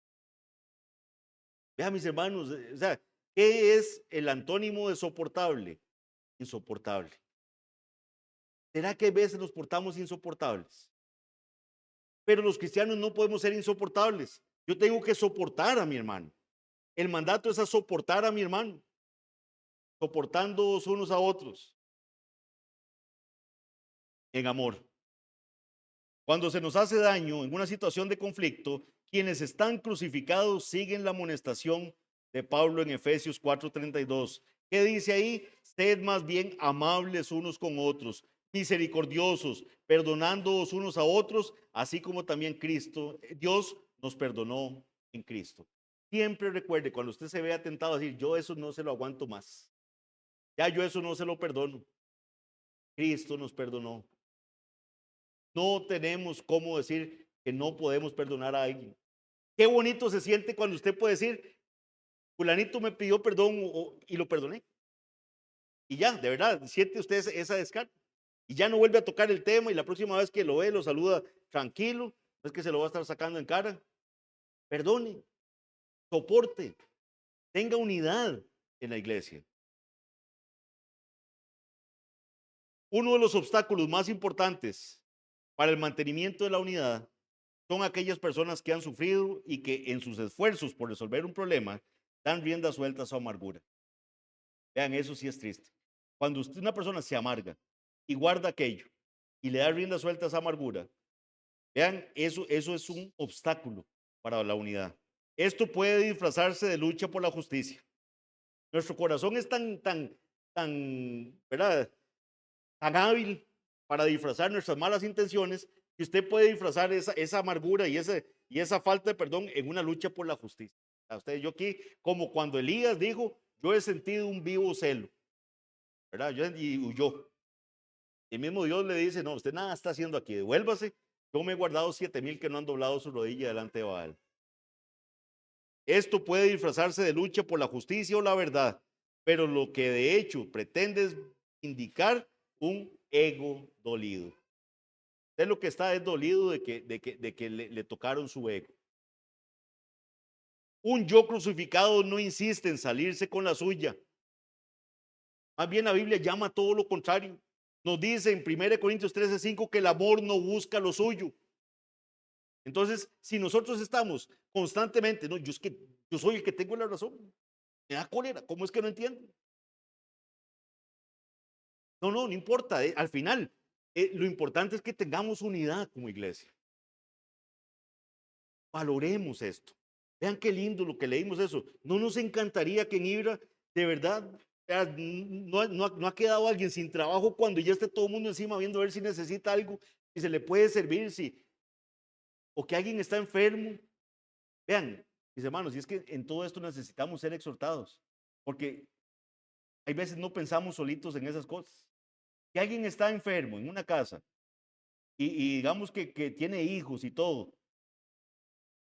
Vean, mis hermanos, o sea, ¿qué es el antónimo de soportable? Insoportable. ¿Será que a veces nos portamos insoportables? Pero los cristianos no podemos ser insoportables. Yo tengo que soportar a mi hermano. El mandato es a soportar a mi hermano, soportándoos unos a otros en amor. Cuando se nos hace daño en una situación de conflicto, quienes están crucificados siguen la amonestación de Pablo en Efesios 4:32. ¿Qué dice ahí? Sed más bien amables unos con otros, misericordiosos, perdonándoos unos a otros, así como también Cristo, Dios nos perdonó en Cristo. Siempre recuerde, cuando usted se vea tentado a decir, yo eso no se lo aguanto más, ya yo eso no se lo perdono, Cristo nos perdonó. No tenemos cómo decir que no podemos perdonar a alguien. Qué bonito se siente cuando usted puede decir, fulanito me pidió perdón y lo perdoné. Y ya, de verdad, siente usted esa descarga. Y ya no vuelve a tocar el tema y la próxima vez que lo ve, lo saluda tranquilo. No es que se lo va a estar sacando en cara. Perdone, soporte, tenga unidad en la iglesia. Uno de los obstáculos más importantes para el mantenimiento de la unidad son aquellas personas que han sufrido y que en sus esfuerzos por resolver un problema dan rienda suelta a su amargura. Vean, eso sí es triste. Cuando una persona se amarga y guarda aquello y le da rienda suelta a esa amargura, vean, eso es un obstáculo para la unidad. Esto puede disfrazarse de lucha por la justicia. Nuestro corazón es ¿verdad? Tan hábil para disfrazar nuestras malas intenciones que usted puede disfrazar esa amargura y esa falta de perdón en una lucha por la justicia. A usted, yo aquí, como cuando Elías dijo, yo he sentido un vivo celo, ¿verdad? Y huyó. Y mismo Dios le dice, no, usted nada está haciendo aquí, devuélvase. Yo me he guardado 7,000 que no han doblado su rodilla delante de Baal. Esto puede disfrazarse de lucha por la justicia o la verdad, pero lo que de hecho pretende es indicar un ego dolido. Usted lo que está es dolido de que le tocaron su ego. Un yo crucificado no insiste en salirse con la suya. Más bien la Biblia llama todo lo contrario. Nos dice en 1 Corintios 13:5 que el amor no busca lo suyo. Entonces, si nosotros estamos constantemente, no, yo soy el que tengo la razón, me da cólera, ¿cómo es que no entiendo? No importa, al final, lo importante es que tengamos unidad como iglesia. Valoremos esto. Vean qué lindo lo que leímos eso. ¿No nos encantaría que en Ibra, de verdad, no ha quedado alguien sin trabajo cuando ya esté todo el mundo encima viendo a ver si necesita algo y se le puede servir, o que alguien está enfermo? Vean, mis hermanos, y es que en todo esto necesitamos ser exhortados, porque hay veces no pensamos solitos en esas cosas. Que alguien está enfermo en una casa y digamos que tiene hijos y todo,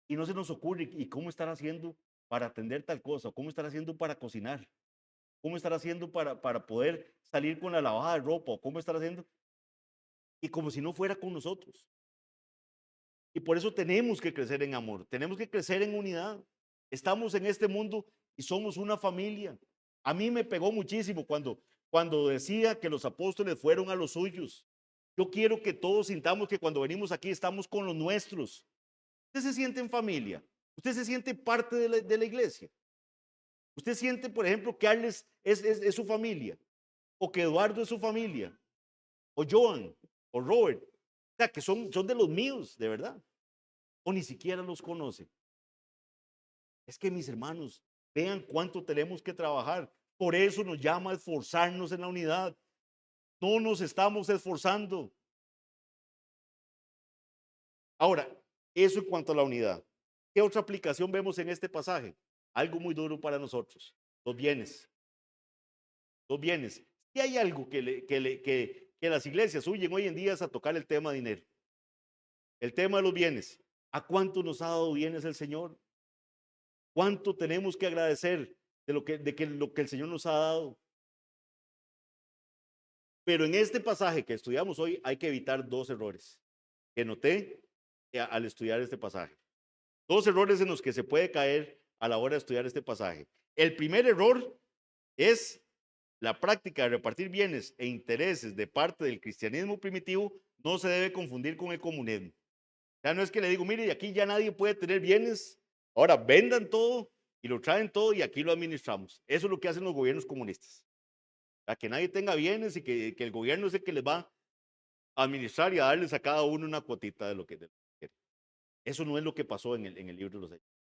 y no se nos ocurre, ¿y cómo estar haciendo para atender tal cosa? ¿Cómo estar haciendo para cocinar? ¿Cómo estar haciendo para poder salir con la lavada de ropa? ¿O cómo estar haciendo? Y como si no fuera con nosotros. Y por eso tenemos que crecer en amor, tenemos que crecer en unidad. Estamos en este mundo y somos una familia. A mí me pegó muchísimo cuando decía que los apóstoles fueron a los suyos. Yo quiero que todos sintamos que cuando venimos aquí estamos con los nuestros. ¿Usted se siente en familia? Usted se siente parte de la iglesia. Usted siente, por ejemplo, que Arles es su familia, o que Eduardo es su familia, o Joan, o Robert. O sea, que son de los míos, de verdad. O ni siquiera los conoce. Es que mis hermanos, vean cuánto tenemos que trabajar. Por eso nos llama a esforzarnos en la unidad. No nos estamos esforzando. Ahora, eso en cuanto a la unidad. ¿Qué otra aplicación vemos en este pasaje? Algo muy duro para nosotros. Los bienes. Los bienes. Si hay algo que las iglesias huyen hoy en día es a tocar el tema de dinero. El tema de los bienes. ¿A cuánto nos ha dado bienes el Señor? ¿Cuánto tenemos que agradecer de lo que el Señor nos ha dado? Pero en este pasaje que estudiamos hoy hay que evitar dos errores que noté al estudiar este pasaje. Dos errores en los que se puede caer a la hora de estudiar este pasaje. El primer error es la práctica de repartir bienes e intereses de parte del cristianismo primitivo no se debe confundir con el comunismo. Ya no es que le digo, mire, y aquí ya nadie puede tener bienes, ahora vendan todo y lo traen todo y aquí lo administramos. Eso es lo que hacen los gobiernos comunistas. Para que nadie tenga bienes y que el gobierno es el que les va a administrar y a darles a cada uno una cuotita de lo que quiere. Eso no es lo que pasó en el libro de los Hechos.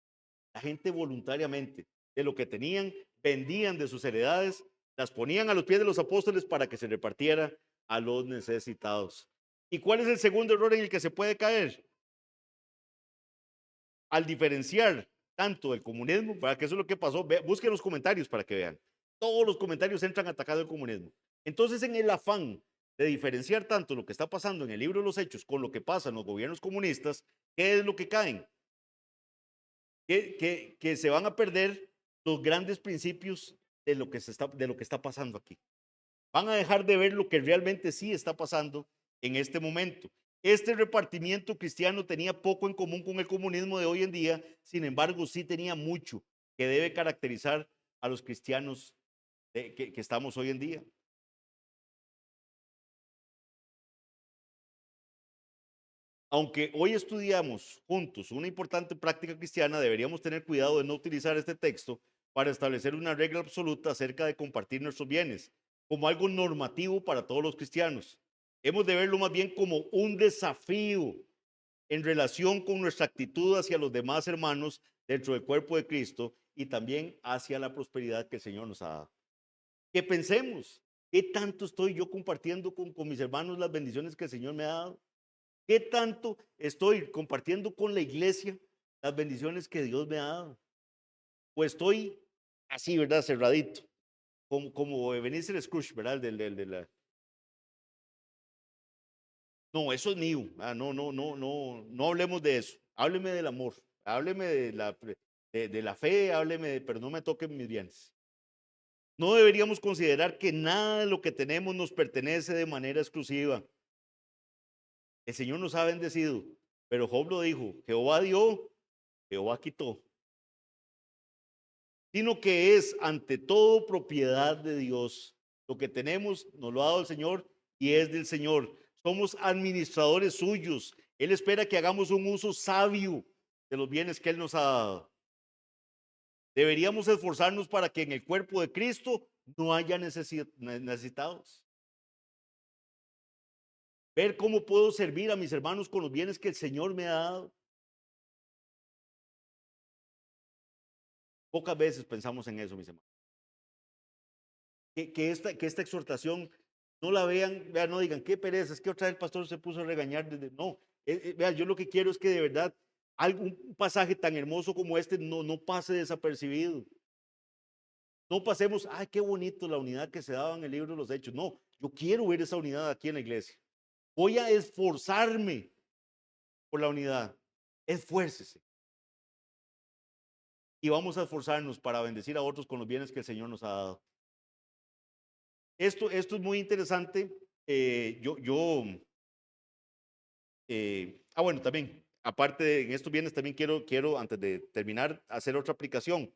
La gente voluntariamente, de lo que tenían, vendían de sus heredades, las ponían a los pies de los apóstoles para que se repartiera a los necesitados. ¿Y cuál es el segundo error en el que se puede caer? Al diferenciar tanto el comunismo, para que eso es lo que pasó, busquen los comentarios para que vean. Todos los comentarios entran atacando el comunismo. Entonces, en el afán de diferenciar tanto lo que está pasando en el libro de los Hechos con lo que pasa en los gobiernos comunistas, ¿qué es lo que caen? Que se van a perder los grandes principios de lo que está pasando aquí. Van a dejar de ver lo que realmente sí está pasando en este momento. Este repartimiento cristiano tenía poco en común con el comunismo de hoy en día, sin embargo, sí tenía mucho que debe caracterizar a los cristianos que estamos hoy en día. Aunque hoy estudiamos juntos una importante práctica cristiana, deberíamos tener cuidado de no utilizar este texto para establecer una regla absoluta acerca de compartir nuestros bienes, como algo normativo para todos los cristianos. Hemos de verlo más bien como un desafío en relación con nuestra actitud hacia los demás hermanos dentro del cuerpo de Cristo y también hacia la prosperidad que el Señor nos ha dado. Que pensemos, ¿qué tanto estoy yo compartiendo con mis hermanos las bendiciones que el Señor me ha dado? ¿Qué tanto estoy compartiendo con la iglesia las bendiciones que Dios me ha dado? O estoy así, ¿verdad? Cerradito, como Ebenezer Scrooge, ¿verdad? No, eso es mío. No hablemos de eso. Hábleme del amor, hábleme de la fe, pero no me toquen mis bienes. No deberíamos considerar que nada de lo que tenemos nos pertenece de manera exclusiva. El Señor nos ha bendecido, pero Job lo dijo, Jehová dio, Jehová quitó. Sino que es ante todo propiedad de Dios. Lo que tenemos nos lo ha dado el Señor y es del Señor. Somos administradores suyos. Él espera que hagamos un uso sabio de los bienes que Él nos ha dado. Deberíamos esforzarnos para que en el cuerpo de Cristo no haya necesitados. Ver cómo puedo servir a mis hermanos con los bienes que el Señor me ha dado. Pocas veces pensamos en eso, mis hermanos. Que esta exhortación no la vean, no digan, qué pereza, es que otra vez el pastor se puso a regañar. No, vean, yo lo que quiero es que de verdad un pasaje tan hermoso como este no pase desapercibido. No pasemos, ay, qué bonito la unidad que se daba en el libro de los Hechos. No, yo quiero ver esa unidad aquí en la iglesia. Voy a esforzarme por la unidad. Esfuércese. Y vamos a esforzarnos para bendecir a otros con los bienes que el Señor nos ha dado. Esto es muy interesante. Bueno, también, aparte en estos bienes, también quiero, antes de terminar, hacer otra aplicación.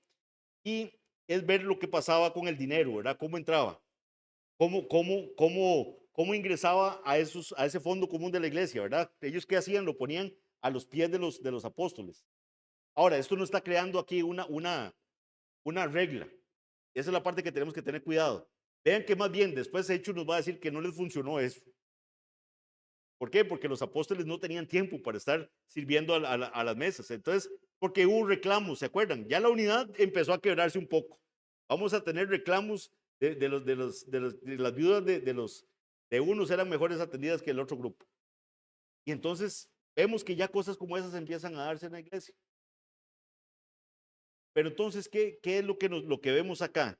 Y es ver lo que pasaba con el dinero, ¿verdad? Cómo entraba, cómo ingresaba a ese fondo común de la iglesia, ¿verdad? Ellos qué hacían, lo ponían a los pies de los apóstoles. Ahora, esto no está creando aquí una regla. Esa es la parte que tenemos que tener cuidado. Vean que más bien después Hechos nos va a decir que no les funcionó eso. ¿Por qué? Porque los apóstoles no tenían tiempo para estar sirviendo a las mesas. Entonces, porque hubo reclamos, ¿se acuerdan? Ya la unidad empezó a quebrarse un poco. Vamos a tener reclamos de las viudas de unos eran mejores atendidas que el otro grupo. Y entonces vemos que ya cosas como esas empiezan a darse en la iglesia. Pero entonces, ¿qué es lo que vemos acá?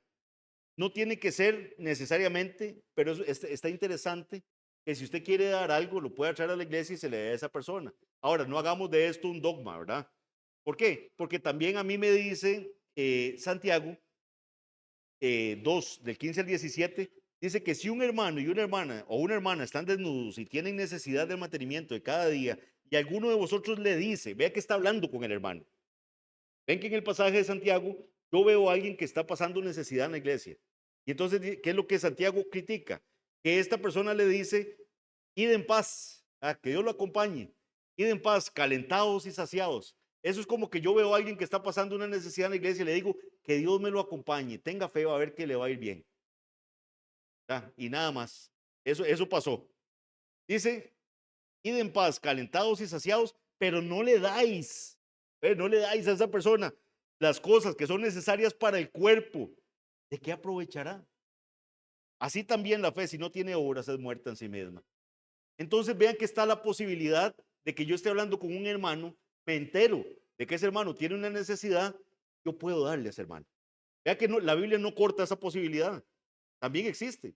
No tiene que ser necesariamente, pero está interesante que si usted quiere dar algo, lo pueda traer a la iglesia y se le dé a esa persona. Ahora, no hagamos de esto un dogma, ¿verdad? ¿Por qué? Porque también a mí me dice Santiago 2, del 15 al 17, dice que si un hermano y una hermana o una hermana están desnudos y tienen necesidad del mantenimiento de cada día, y alguno de vosotros le dice, vea que está hablando con el hermano. Ven que en el pasaje de Santiago yo veo a alguien que está pasando necesidad en la iglesia. Y entonces, ¿qué es lo que Santiago critica? Que esta persona le dice, id en paz, que Dios lo acompañe, id en paz, calentados y saciados. Eso es como que yo veo a alguien que está pasando una necesidad en la iglesia y le digo, que Dios me lo acompañe, tenga fe, va a ver que le va a ir bien. Y nada más. Eso pasó. Dice, id en paz, calentados y saciados, pero no le dais a esa persona las cosas que son necesarias para el cuerpo. ¿De qué aprovechará? Así también la fe, si no tiene obras, es muerta en sí misma. Entonces vean que está la posibilidad de que yo esté hablando con un hermano, me entero de que ese hermano tiene una necesidad, yo puedo darle a ese hermano. Vean que no, la Biblia no corta esa posibilidad, también existe.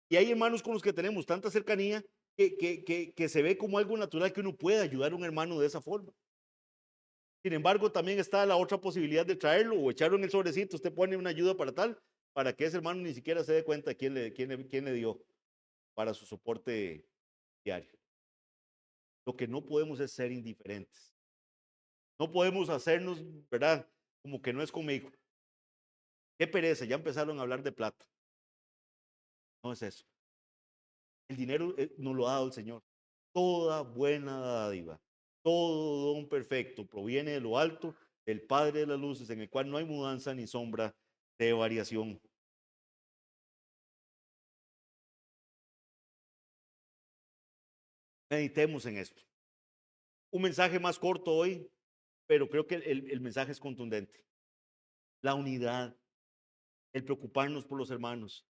Y hay hermanos con los que tenemos tanta cercanía que se ve como algo natural que uno puede ayudar a un hermano de esa forma. Sin embargo, también está la otra posibilidad de traerlo o echarlo en el sobrecito. Usted pone una ayuda para tal, para que ese hermano ni siquiera se dé cuenta quién le dio para su soporte diario. Lo que no podemos es ser indiferentes. No podemos hacernos, ¿verdad? Como que no es conmigo. Qué pereza, ya empezaron a hablar de plata. No es eso. El dinero nos lo ha dado el Señor. Toda buena dádiva, todo don perfecto proviene de lo alto, del Padre de las luces, en el cual no hay mudanza ni sombra de variación. Meditemos en esto. Un mensaje más corto hoy, pero creo que el mensaje es contundente. La unidad, el preocuparnos por los hermanos,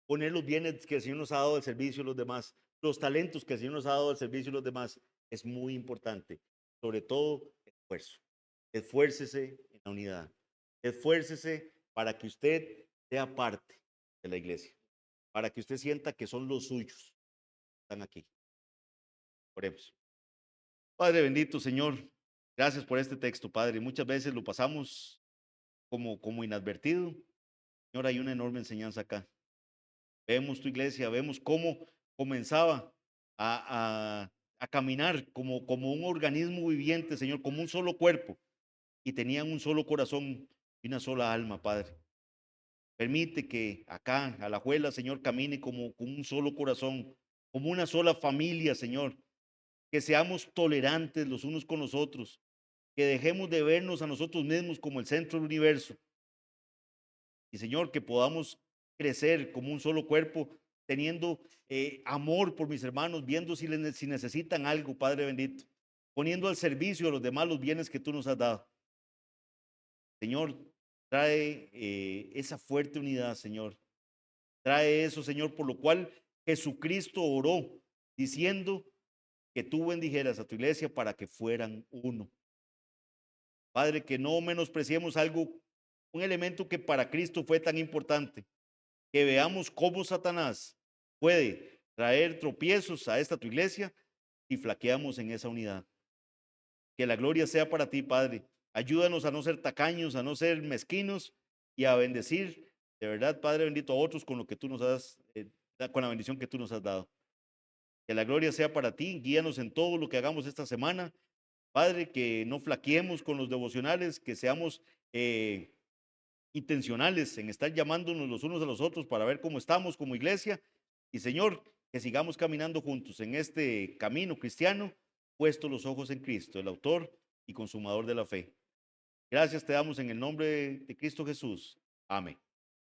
poner los bienes que el Señor nos ha dado al servicio de los demás, los talentos que el Señor nos ha dado al servicio de los demás, es muy importante. Sobre todo, esfuerzo. Esfuércese en la unidad. Esfuércese para que usted sea parte de la iglesia, para que usted sienta que son los suyos. Están aquí. Oremos. Padre bendito, Señor, gracias por este texto, Padre. Muchas veces lo pasamos como inadvertido. Señor, hay una enorme enseñanza acá. Vemos tu iglesia, vemos cómo comenzaba a caminar como un organismo viviente, Señor, como un solo cuerpo, y tenían un solo corazón y una sola alma, Padre. Permite que acá, Alajuela, Señor, camine como un solo corazón, como una sola familia, Señor. Que seamos tolerantes los unos con los otros, que dejemos de vernos a nosotros mismos como el centro del universo. Y Señor, que podamos crecer como un solo cuerpo, teniendo amor por mis hermanos, viendo si necesitan algo, Padre bendito, poniendo al servicio de los demás los bienes que tú nos has dado. Señor, trae esa fuerte unidad, Señor. Trae eso, Señor, por lo cual Jesucristo oró, diciendo que tú bendijeras a tu iglesia para que fueran uno. Padre, que no menospreciemos algo, un elemento que para Cristo fue tan importante, que veamos cómo Satanás puede traer tropiezos a esta tu iglesia y flaqueamos en esa unidad. Que la gloria sea para ti, Padre. Ayúdanos a no ser tacaños, a no ser mezquinos y a bendecir, de verdad, Padre bendito, a otros con lo que tú nos has, con la bendición que tú nos has dado. Que la gloria sea para ti, guíanos en todo lo que hagamos esta semana. Padre, que no flaqueemos con los devocionales, que seamos intencionales en estar llamándonos los unos a los otros para ver cómo estamos como iglesia. Y Señor, que sigamos caminando juntos en este camino cristiano, puesto los ojos en Cristo, el autor y consumador de la fe. Gracias te damos en el nombre de Cristo Jesús. Amén.